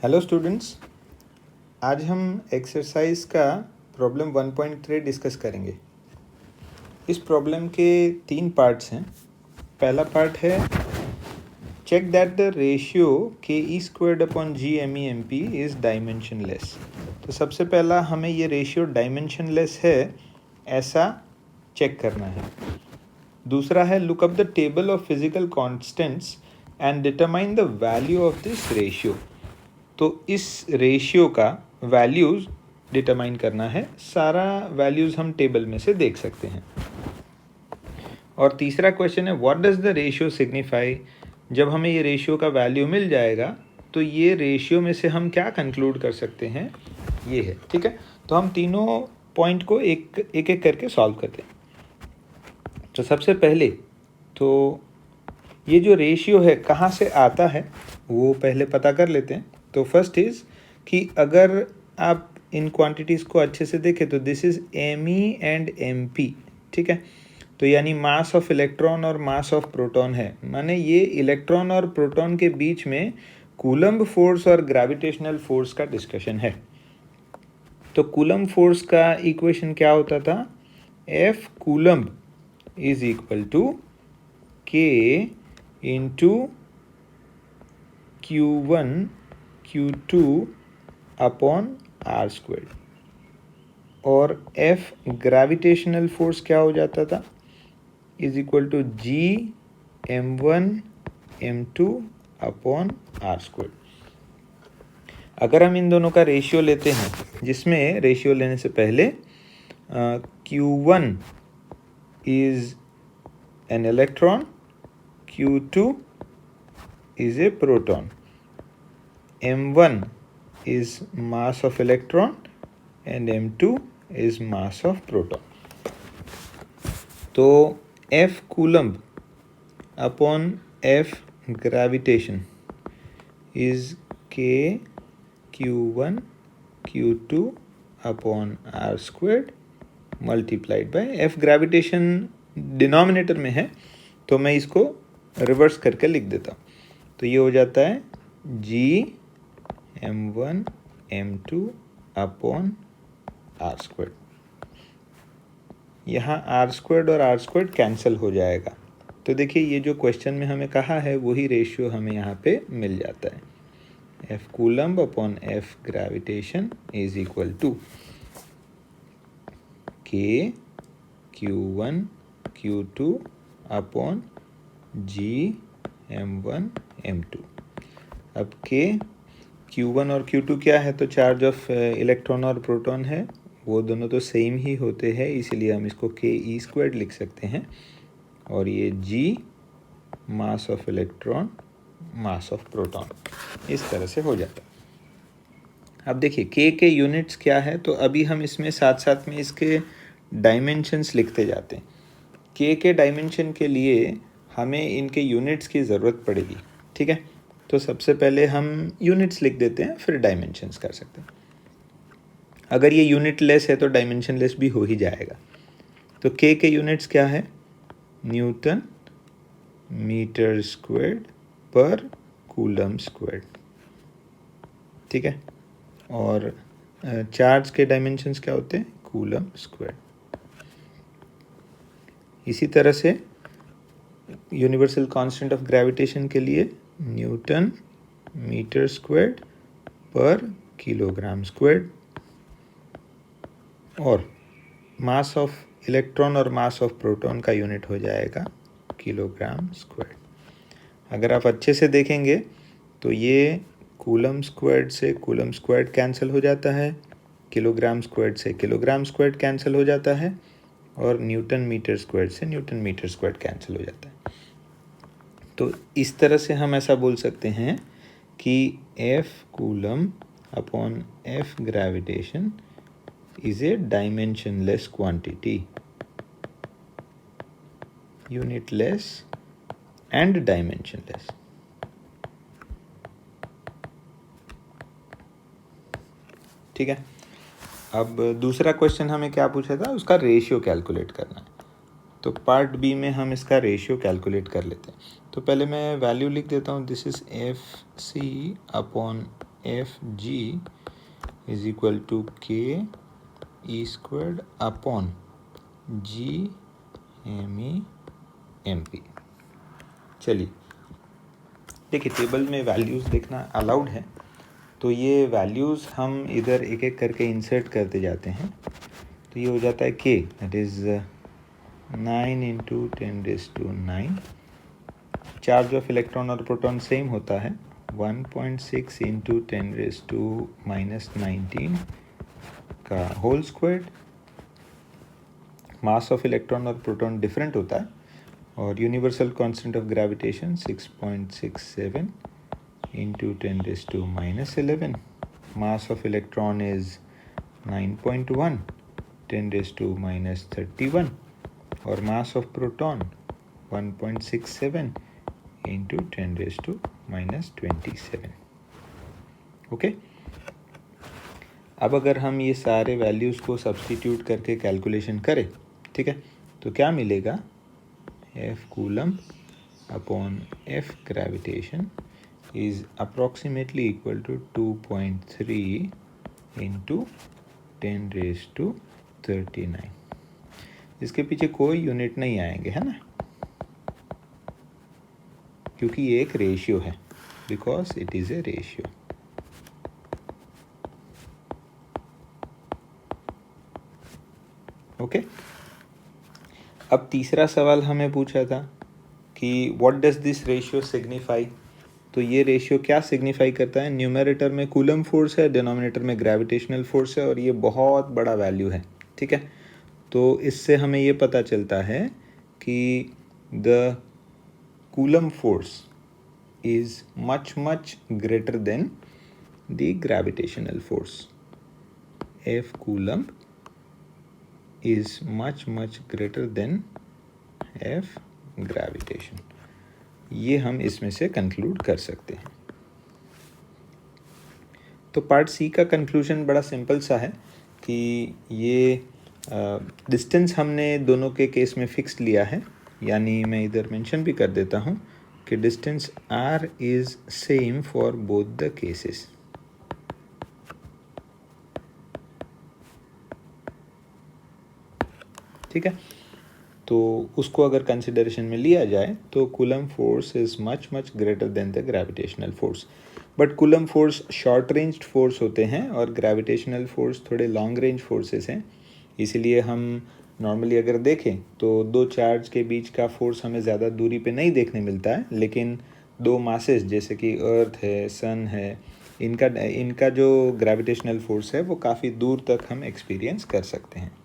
Hello students, आज हम exercise का प्रॉब्लम 1.3 डिस्कस करेंगे। इस प्रॉब्लम के 3 पार्ट्स हैं। पहला पार्ट है check that the ratio K E squared upon G M E M P is dimensionless. तो सबसे पहला हमें ये रेशियो डायमेंशनलेस है ऐसा चेक करना है। दूसरा है look up the table of physical constants and determine the value of this ratio. तो इस रेशियो का वैल्यूज़ डिटरमाइन करना है। सारा वैल्यूज़ हम टेबल में से देख सकते हैं। और तीसरा क्वेश्चन है what does the ratio signify. जब हमें ये रेशियो का वैल्यू मिल जाएगा तो ये रेशियो में से हम क्या कंक्लूड कर सकते हैं, ये है। ठीक है, तो हम तीनों पॉइंट को एक एक करके सॉल्व करते हैं। तो सबसे पहले तो ये जो रेशियो है कहाँ से आता है वो पहले पता कर लेते हैं। तो फर्स्ट इज़ कि अगर आप इन क्वांटिटीज़ को अच्छे से देखें तो this is M E and M P. ठीक है, तो यानी मास ऑफ इलेक्ट्रॉन और मास ऑफ प्रोटॉन है। माने ये इलेक्ट्रॉन और प्रोटॉन के बीच में कूलम्ब फोर्स और ग्रेविटेशनल फोर्स का डिस्कशन है। तो कूलम्ब फोर्स का इक्वेशन क्या होता था, F Coulomb is equal to K into Q1 Q2 upon R square. और F ग्रेविटेशनल फोर्स क्या हो जाता था, is equal to G M1 M2 upon R square. अगर हम इन दोनों का रेशियो लेते हैं, जिसमें रेशियो लेने से पहले Q1 is an electron, Q2 is a proton, M1 is mass of electron and M2 is mass of proton. तो F coulomb upon F gravitation is K Q1 Q2 upon R squared multiplied by F gravitation denominator में है तो मैं इसको reverse करके लिख देता हूँ। तो ये हो जाता है G M1 M2 upon R squared. यहाँ आर स्क्वायर्ड और आर स्क्वायर्ड कैंसिल हो जाएगा। तो देखिए ये जो क्वेश्चन में हमें कहा है वही रेशियो हमें यहाँ पे मिल जाता है। F coulomb upon F gravitation is equal to K Q1 Q2 upon G M1 M2। अब के Q1 और Q2 क्या है, तो चार्ज ऑफ इलेक्ट्रॉन और प्रोटॉन है, वो दोनों तो सेम ही होते हैं, इसीलिए हम इसको के ई स्क्वायर्ड लिख सकते हैं। और ये G mass of electron mass of proton, इस तरह से हो जाता है। अब देखिए के यूनिट्स क्या है, तो अभी हम इसमें साथ साथ में इसके डायमेंशंस लिखते जाते हैं। के डायमेंशन के लिए हमें इनके यूनिट्स की ज़रूरत पड़ेगी। ठीक है, तो सबसे पहले हम यूनिट्स लिख देते हैं, फिर डायमेंशंस कर सकते हैं। अगर ये यूनिट लेस है तो डायमेंशन लेस भी हो ही जाएगा। तो के यूनिट्स क्या है, न्यूटन मीटर स्क्वायर्ड पर कूलम स्क्वायर्ड। ठीक है, और चार्ज के डायमेंशंस क्या होते हैं, कूलम स्क्वायर्ड। इसी तरह से यूनिवर्सल कांस्टेंट ऑफ ग्रेविटेशन के लिए न्यूटन मीटर स्क्वायर्ड पर किलोग्राम स्क्वायर्ड। और मास ऑफ इलेक्ट्रॉन और मास ऑफ प्रोटॉन का यूनिट हो जाएगा किलोग्राम स्क्वायर्ड। अगर आप अच्छे से देखेंगे तो ये कूलम स्क्वायर्ड से कूलम स्क्वायर्ड कैंसिल हो जाता है, किलोग्राम स्क्वायर्ड से किलोग्राम स्क्वायर्ड कैंसिल हो जाता है, और न्यूटन मीटर स्क्वायर्ड से न्यूटन मीटर स्क्वायर्ड कैंसिल हो जाता है। तो इस तरह से हम ऐसा बोल सकते हैं कि F coulomb upon F gravitation is a dimensionless quantity, unitless and dimensionless. ठीक है, अब दूसरा क्वेश्चन हमें क्या पूछा था, उसका रेशियो कैलकुलेट करना है। तो पार्ट बी में हम इसका रेशियो कैलकुलेट कर लेते हैं। तो पहले मैं वैल्यू लिख देता हूँ, this is F C upon F G is equal to K E squared upon G M E M P. चलिए देखिए, टेबल में वैल्यूज़ देखना अलाउड है, तो ये वैल्यूज़ हम इधर एक एक करके इंसर्ट करते जाते हैं। तो ये हो जाता है k, that is 9 into 10⁻⁹। Charge of electron और प्रोटॉन सेम होता है, 1.6 इंटू 10⁻⁻19 का whole squared. Mass of electron और प्रोटॉन डिफरेंट होता है, और universal constant of gravitation 6.67 into 10⁻⁻11। Mass of electron is 9.1 10⁻31, और mass of proton 1.67 into 10⁻27। Okay, अब अगर हम ये सारे वैल्यूज़ को सब्स्टिट्यूट करके कैलकुलेशन करें, ठीक है, तो क्या मिलेगा? F coulomb upon F gravitation is approximately equal to 2.3 into 10⁻39। इसके पीछे कोई यूनिट नहीं आएंगे, है ना, क्योंकि ये एक रेशियो है, because it is a ratio. Okay, अब तीसरा सवाल हमें पूछा था कि what does this ratio signify. तो ये रेशियो क्या सिग्निफाई करता है? न्यूमरेटर में कूलम फोर्स है, डिनोमिनेटर में ग्रेविटेशनल फोर्स है, और ये बहुत बड़ा वैल्यू है, ठीक है। तो इससे हमें ये पता चलता है कि the coulomb force is much much greater than the gravitational force. F coulomb is much much greater than F gravitation. ये हम इसमें से कंक्लूड कर सकते हैं। तो पार्ट सी का कंक्लूजन बड़ा सिंपल सा है कि ये डिस्टेंस हमने दोनों के केस में फिक्स लिया है, यानी मैं इधर मेंशन भी कर देता हूँ कि distance r is same for both the cases. ठीक है, तो उसको अगर कंसिडरेशन में लिया जाए तो coulomb force is much much greater than the gravitational force. But coulomb force short ranged force होते हैं और ग्रेविटेशनल फोर्स थोड़े लॉन्ग रेंज फोर्सेस हैं, इसीलिए हम नॉर्मली अगर देखें तो दो चार्ज के बीच का फोर्स हमें ज़्यादा दूरी पे नहीं देखने मिलता है, लेकिन दो मासेस जैसे कि अर्थ है, सन है, इनका जो ग्रेविटेशनल फोर्स है वो काफ़ी दूर तक हम एक्सपीरियंस कर सकते हैं।